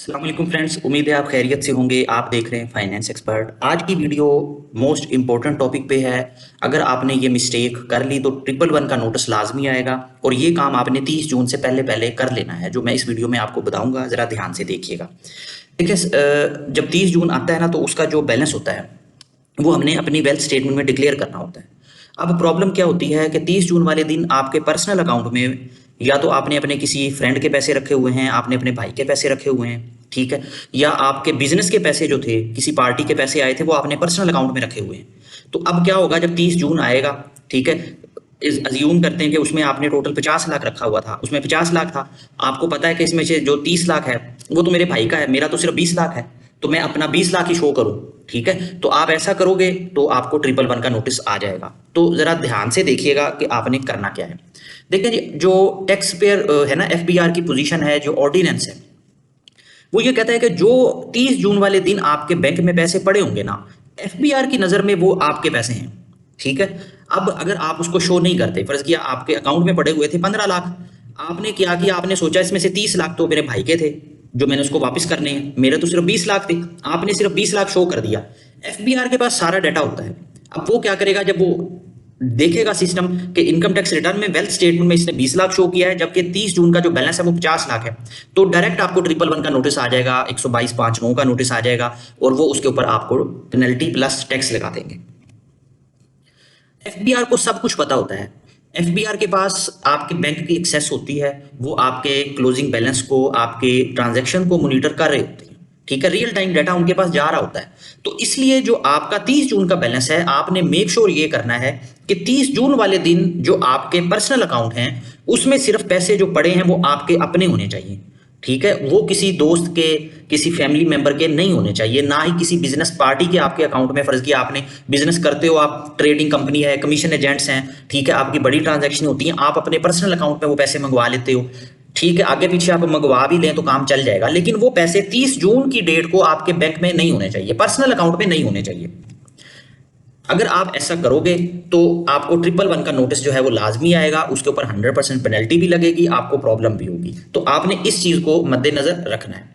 अस्सलाम वालेकुम फ्रेंड्स, उम्मीद है आप खैरियत से होंगे। आप देख रहे हैं फाइनेंस एक्सपर्ट। आज की वीडियो मोस्ट इंपॉर्टेंट टॉपिक पे है। अगर आपने ये मिस्टेक कर ली तो 111 का नोटिस लाजमी आएगा और ये काम आपने 30 जून से पहले पहले कर लेना है, जो मैं इस वीडियो में आपको बताऊंगा। ज़रा ध्यान से देखिएगा। देखिए, जब 30 जून आता है ना, तो उसका जो बैलेंस होता है वो हमने अपनी वेल्थ स्टेटमेंट में डिक्लेयर करना होता है। अब प्रॉब्लम क्या होती है कि 30 जून वाले दिन आपके पर्सनल अकाउंट में या तो आपने अपने किसी फ्रेंड के पैसे रखे हुए हैं, आपने अपने भाई के पैसे रखे हुए हैं, ठीक है, या आपके बिजनेस के पैसे जो थे, किसी पार्टी के पैसे आए थे, वो आपने पर्सनल अकाउंट में रखे हुए हैं। तो अब क्या होगा जब 30 जून आएगा, ठीक है, अज्यूम करते हैं कि उसमें आपने टोटल 50 लाख रखा हुआ था, उसमें 50 लाख था। आपको पता है कि इसमें से जो 30 लाख है वो तो मेरे भाई का है, मेरा तो सिर्फ 20 लाख है, तो मैं अपना 20 लाख ही शो करूं, ठीक है। तो आप ऐसा करोगे तो आपको 111 का नोटिस आ जाएगा। तो जरा ध्यान से देखिएगा कि आपने करना क्या है। देखिए जी, जो टैक्स पेयर है ना, एफबीआर की पोजीशन है, जो ऑर्डिनेंस है, वो ये कहता है कि जो 30 जून वाले दिन आपके बैंक में पैसे पड़े होंगे ना, एफबीआर की नजर में वो आपके पैसे हैं, ठीक है। अब अगर आप उसको शो नहीं करते, फर्ज किया आपके अकाउंट में पड़े हुए थे 15 लाख, आपने क्या किया, आपने सोचा इसमें से 30 लाख तो मेरे भाई के थे जो मैंने उसको वापस करने हैं, मेरे तो सिर्फ 20 लाख थे, आपने सिर्फ 20 लाख शो कर दिया। एफबीआर के पास सारा डाटा होता है। अब वो क्या करेगा, जब वो देखेगा सिस्टम के इनकम टैक्स रिटर्न में वेल्थ स्टेटमेंट में इसने 20 लाख शो किया है, जबकि 30 जून का जो बैलेंस है वो 50 लाख है, तो डायरेक्ट आपको 111 का नोटिस आ जाएगा, 122(5)(9) का नोटिस आ जाएगा और वो उसके ऊपर आपको पेनल्टी प्लस टैक्स लगा देंगे। एफबीआर को सब कुछ पता होता है। एफबीआर के पास आपके बैंक की एक्सेस होती है, वो आपके क्लोजिंग बैलेंस को, आपके ट्रांजैक्शन को मॉनिटर कर रहे होते हैं, ठीक है। रियल टाइम डाटा उनके पास जा रहा होता है। तो इसलिए जो आपका 30 जून का बैलेंस है, आपने मेक श्योर ये करना है कि 30 जून वाले दिन जो आपके पर्सनल अकाउंट हैं उसमें सिर्फ पैसे जो पड़े हैं वो आपके अपने होने चाहिए, ठीक है। वो किसी दोस्त के, किसी फैमिली मेंबर के नहीं होने चाहिए, ना ही किसी बिजनेस पार्टी के आपके अकाउंट में। फर्ज किया आपने बिजनेस करते हो, आप ट्रेडिंग कंपनी है, कमीशन एजेंट्स हैं, ठीक है, आपकी बड़ी ट्रांजैक्शन होती है, आप अपने पर्सनल अकाउंट में वो पैसे मंगवा लेते हो, ठीक है। आगे पीछे आप मंगवा भी लें तो काम चल जाएगा, लेकिन वो पैसे 30 जून की डेट को आपके बैंक में नहीं होने चाहिए, पर्सनल अकाउंट में नहीं होने चाहिए। अगर आप ऐसा करोगे तो आपको 111 का नोटिस जो है वो लाजमी आएगा, उसके ऊपर 100% पेनल्टी भी लगेगी, आपको प्रॉब्लम भी होगी। तो आपने इस चीज को मद्देनजर रखना है।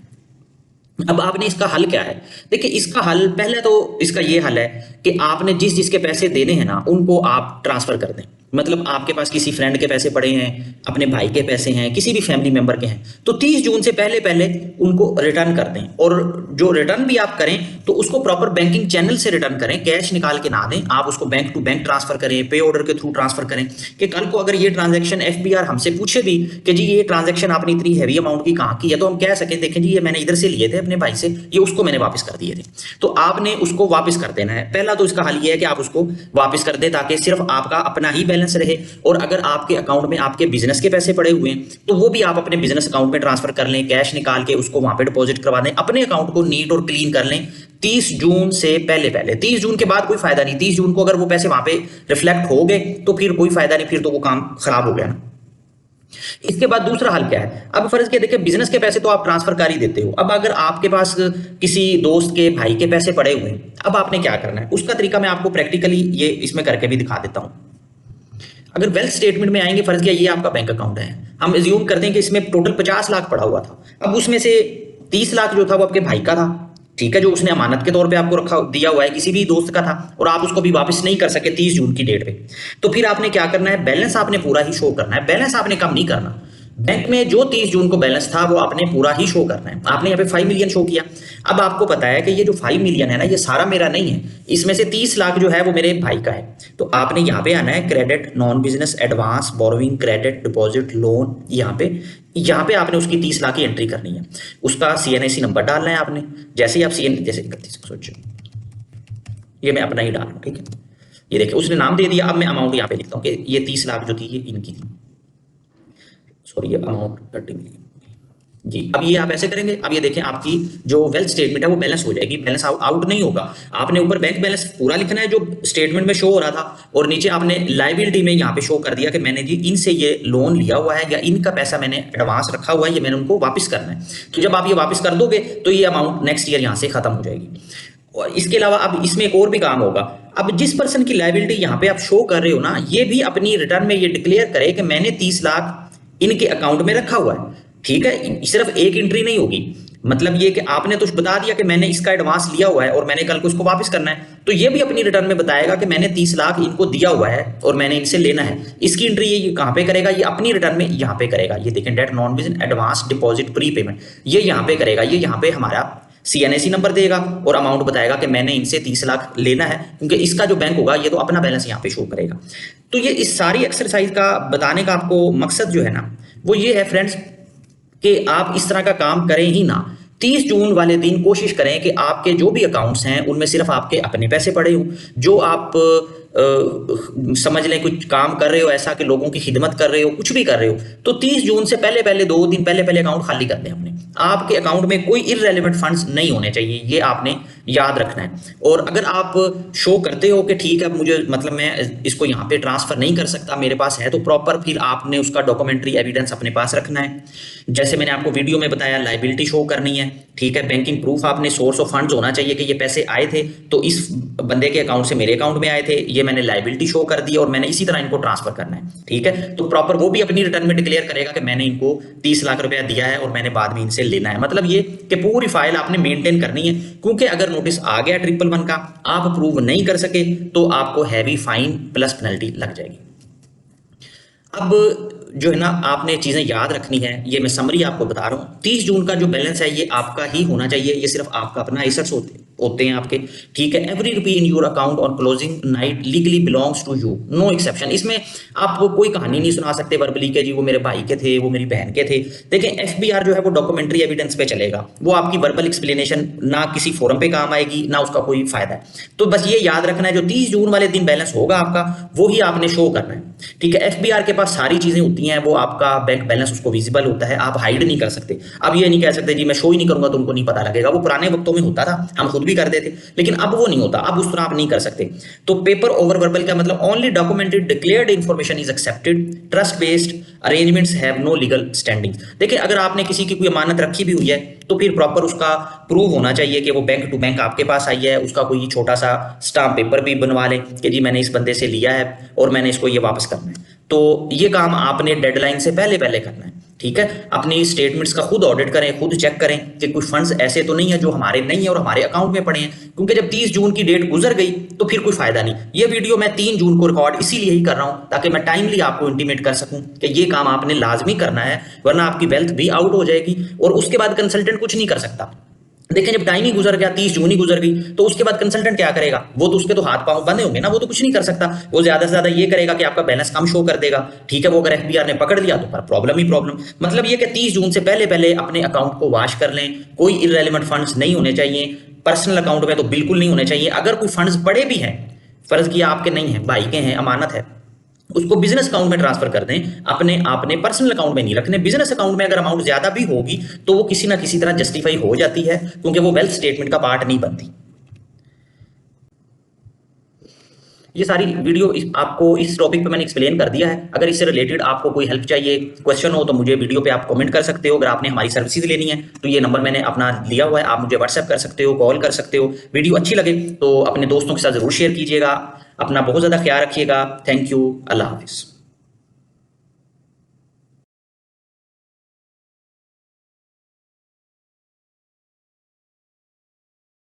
अब आपने इसका हल क्या है? देखिए, इसका हल, पहले तो इसका ये हल है कि आपने जिस जिसके पैसे देने हैं ना, उनको आप ट्रांसफर कर दें। मतलब आपके पास किसी फ्रेंड के पैसे पड़े हैं, अपने भाई के पैसे हैं, किसी भी फैमिली मेंबर के हैं, तो 30 जून से पहले पहले उनको रिटर्न कर दें। और जो रिटर्न भी आप करें तो उसको प्रॉपर बैंकिंग चैनल से रिटर्न करें, कैश निकाल के ना दें। आप उसको बैंक टू बैंक ट्रांसफर करें, पे ऑर्डर के थ्रू ट्रांसफर करें, कि कल को अगर ये ट्रांजैक्शन एफबीआर हमसे पूछे भी कि जी ये ट्रांजैक्शन आपने इतनी हैवी अमाउंट की कहाँ की है, तो हम कह सकें देखें जी ये मैंने इधर से लिए थे अपने भाई से, ये उसको मैंने वापस कर दिए थे। तो आपने उसको वापस कर देना है। पहला तो इसका हल ये है कि आप उसको वापस कर दें, ताकि सिर्फ आपका अपना ही बैलेंस रहे। और अगर आपके अकाउंट में आपके बिजनेस के पैसे पड़े हुए हैं तो वो भी आप अपने बिजनेस अकाउंट में ट्रांसफर कर लें, कैश निकाल के उसको वहां पे डिपॉजिट करवा दें, अपने अकाउंट को नीट और क्लीन कर लें 30 जून से पहले पहले। 30 जून के बाद कोई फायदा नहीं। 30 जून को अगर वो पैसे वहां पे रिफ्लेक्ट हो गए तो फिर कोई फायदा नहीं, फिर तो वो काम खराब हो गया ना। इसके बाद दूसरा हल क्या है? अब फर्ज किया, देखिए, बिजनेस के पैसे तो आप ट्रांसफर कर ही देते हो। अब अगर आपके पास किसी दोस्त के भाई के पैसे पड़े हुए हैं, अब आपने क्या करना है, उसका तरीका मैं आपको प्रैक्टिकली ये इसमें करके भी दिखा देता हूं। अगर वेल्थ स्टेटमेंट में आएंगे, फर्ज किया ये आपका बैंक अकाउंट है, हम एज्यूम करते हैं कि इसमें टोटल 50 लाख पड़ा हुआ था। अब उसमें से 30 लाख जो था वो आपके भाई का था, ठीक है, जो उसने अमानत के तौर पे आपको रखा दिया हुआ है, किसी भी दोस्त का था, और आप उसको भी वापस नहीं कर सके 30 जून की डेट पे। तो फिर आपने क्या करना है, बैलेंस आपने पूरा ही शो करना है, बैलेंस आपने कम नहीं करना। बैंक में जो 30 जून को बैलेंस था वो आपने पूरा ही शो करना है। आपने यहाँ पे 5 मिलियन शो किया। अब आपको पता है कि ये जो 5 मिलियन है ना, ये सारा मेरा नहीं है, इसमें से 30 लाख जो है वो मेरे भाई का है। तो आपने यहाँ पे आना है, credit, non business, advance, borrowing, credit, deposit, loan, यहाँ पे आपने उसकी 30 लाख की एंट्री करनी है। उसका सीएनआईसी नंबर डालना है आपने। जैसे ही आप सीएन, जैसे 31 सोचो, ये मैं अपना ही डाल रहा हूँ, ठीक है। ये देखिए, उसने नाम दे दिया। अब मैं अमाउंट यहाँ पे लिखता हूँ कि ये 30 लाख जो थी ये इनकी थी, सॉरी, ये अमाउंट 30 मिलियन जी। अब ये आप ऐसे करेंगे, अब ये देखें, आपकी जो वेल्थ स्टेटमेंट है वो बैलेंस हो जाएगी, बैलेंस आउट नहीं होगा। आपने ऊपर बैंक बैलेंस पूरा लिखना है जो स्टेटमेंट में शो हो रहा था, और नीचे आपने लायबिलिटी में यहाँ पे शो कर दिया कि मैंने जी इनसे ये लोन लिया हुआ है, या इनका पैसा मैंने एडवांस रखा हुआ है, ये मैंने उनको वापस करना है। तो जब आप ये वापस कर दोगे तो ये अमाउंट नेक्स्ट ईयर यहाँ से खत्म हो जाएगी। और इसके अलावा अब इसमें एक और भी काम होगा। अब जिस पर्सन की लायबिलिटी यहाँ पे आप शो कर रहे हो ना, ये भी अपनी रिटर्न में ये डिक्लेयर करे कि मैंने 30 लाख इनके अकाउंट में रखा हुआ है, ठीक है। सिर्फ एक एंट्री नहीं होगी, मतलब ये कि आपने तो बता दिया कि मैंने इसका एडवांस लिया हुआ है और मैंने कल को इसको वापस करना है, तो ये भी अपनी रिटर्न में बताएगा कि मैंने 30 लाख इनको दिया हुआ है और मैंने इनसे लेना है। इसकी एंट्री ये कहाँ पे करेगा, ये अपनी रिटर्न में यहाँ पे करेगा। ये देखें, debt non vision advance deposit pre payment, ये यहाँ पे करेगा। ये यहाँ पे हमारा CNAC नंबर देगा और अमाउंट बताएगा कि मैंने इनसे 30 लाख लेना है, क्योंकि इसका जो बैंक होगा ये तो अपना बैलेंस यहाँ पे शो करेगा। तो ये इस सारी एक्सरसाइज का बताने का आपको मकसद जो है ना, वो ये है फ्रेंड्स कि आप इस तरह का काम करें ही ना। 30 जून वाले दिन कोशिश करें कि आपके जो भी अकाउंट्स हैं उनमें सिर्फ आपके अपने पैसे पड़े हों। जो आप समझ लें कुछ काम कर रहे हो ऐसा कि लोगों की खिदमत कर रहे हो, कुछ भी कर रहे हो, तो 30 जून से पहले पहले 2 दिन पहले पहले अकाउंट खाली कर दें अपने। आपके अकाउंट में कोई इररेलेवेंट फंड्स नहीं होने चाहिए, ये आपने याद रखना है। और अगर आप शो करते हो कि ठीक है मुझे मतलब मैं इसको यहाँ पे ट्रांसफर नहीं कर सकता, मेरे पास है, तो प्रॉपर फिर आपने उसका डॉक्यूमेंट्री एविडेंस अपने पास रखना है। जैसे मैंने आपको वीडियो में बताया, लायबिलिटी शो करनी है, ठीक है। बैंकिंग प्रूफ आपने, सोर्स ऑफ फंड्स होना चाहिए कि ये पैसे आए थे तो इस बंदे के अकाउंट से मेरे अकाउंट में आए थे, ये मैंने लायबिलिटी शो कर दी और मैंने इसी तरह इनको ट्रांसफर करना है, ठीक है। तो प्रॉपर वो भी अपनी रिटर्न में डिक्लेयर करेगा कि मैंने इनको 30 लाख रुपया दिया है और मैंने बाद में इनसे लेना है। मतलब ये कि पूरी फाइल आपने मेंटेन करनी है, क्योंकि अगर नोटिस आ गया 111 का, आप अप्रूव नहीं कर सके तो आपको हैवी फाइन प्लस पेनल्टी लग जाएगी। अब जो है ना आपने चीजें याद रखनी है, ये मैं समरी आपको बता रहा हूँ। 30 जून का जो बैलेंस है ये आपका ही होना चाहिए, ये सिर्फ आपका अपना एसेट्स होते हैं आपके, ठीक है। Every rupee in your account on closing night legally belongs to you, no exception. इसमें आप कोई कहानी नहीं सुना सकते वर्बली के जी वो मेरे भाई के थे, वो मेरी बहन के थे। देखिए FBR जो है वो डॉक्यूमेंट्री एविडेंस पे चलेगा, वो आपकी वर्बल एक्सप्लेनेशन ना किसी फोरम पे काम आएगी, ना उसका कोई फायदा है। तो बस ये याद रखना है, जो 30 जून वाले दिन बैलेंस होगा आपका वो ही आपने शो करना है, ठीक है। FBR के पास सारी चीजें होती हैं, वो आपका बैंक बैलेंस उसको विजिबल होता है, आप हाइड नहीं कर सकते। अब ये नहीं कह सकते जी मैं शो ही नहीं करूंगा तो उनको नहीं पता लगेगा, वो पुराने वक्तों में होता था, हम खुद भी करते थे, लेकिन अब वो नहीं होता, अब उस तरह आप नहीं कर सकते। तो पेपर ओवर वर्बल का मतलब only documented declared information is accepted, trust based arrangements have no legal standing. देखिए अगर आपने किसी की कोई अमानत रखी भी हुई है तो फिर प्रॉपर उसका प्रूव होना चाहिए कि वो बैंक टू बैंक आपके पास आई है, उसका कोई छोटा सा स्टाम्प पेपर भी बनवा लें कि जी मैंने इस बंदे से लिया है और मैंने इसको ये वापस करना है। तो ये काम आपने डेडलाइन से पहले पहले करना है, ठीक है। अपनी स्टेटमेंट्स का खुद ऑडिट करें, खुद चेक करें कि कुछ फंड्स ऐसे तो नहीं है जो हमारे नहीं है और हमारे अकाउंट में पड़े हैं, क्योंकि जब 30 जून की डेट गुजर गई तो फिर कोई फायदा नहीं। ये वीडियो मैं 3 जून को रिकॉर्ड इसीलिए ही कर रहा हूं ताकि मैं टाइमली आपको इंटीमेट कर सकूं कि ये काम आपने लाजमी करना है, वरना आपकी वेल्थ भी आउट हो जाएगी और उसके बाद कंसल्टेंट कुछ नहीं कर सकता। देखें जब टाइम ही गुजर गया, 30 जून ही गुजर गई, तो उसके बाद कंसल्टेंट क्या करेगा, वो तो उसके तो हाथ पांव बंधे होंगे ना, वो तो कुछ नहीं कर सकता। वो ज्यादा से ज्यादा ये करेगा कि आपका बैलेंस कम शो कर देगा, ठीक है। वो अगर FBR ने पकड़ लिया तो प्रॉब्लम ही प्रॉब्लम। मतलब ये कि 30 जून से पहले पहले अपने अकाउंट को वॉश कर लें, कोई इररेलेवेंट फंड्स नहीं होने चाहिए, पर्सनल अकाउंट में तो बिल्कुल नहीं होने चाहिए। अगर कोई फंड्स पड़े भी हैं, फर्ज किया आपके नहीं है, भाई के हैं, अमानत है, उसको बिजनेस अकाउंट में ट्रांसफर कर दें, अपने पर्सनल अकाउंट में नहीं रखने। बिजनेस अकाउंट में अगर अमाउंट ज्यादा भी होगी तो वो किसी ना किसी तरह जस्टिफाई हो जाती है, क्योंकि वो वेल्थ स्टेटमेंट का पार्ट नहीं बनती। ये सारी वीडियो आपको इस टॉपिक पे मैंने एक्सप्लेन कर दिया है। अगर इससे रिलेटेड आपको कोई हेल्प चाहिए, क्वेश्चन हो, तो मुझे वीडियो पे आप कमेंट कर सकते हो। अगर आपने हमारी सर्विसेज लेनी है तो ये नंबर मैंने अपना लिया हुआ है, आप मुझे व्हाट्सएप कर सकते हो, कॉल कर सकते हो। वीडियो अच्छी लगे तो अपने दोस्तों के साथ जरूर शेयर कीजिएगा। अपना बहुत ज्यादा ख्याल रखिएगा। Thank you. Allah Hafiz.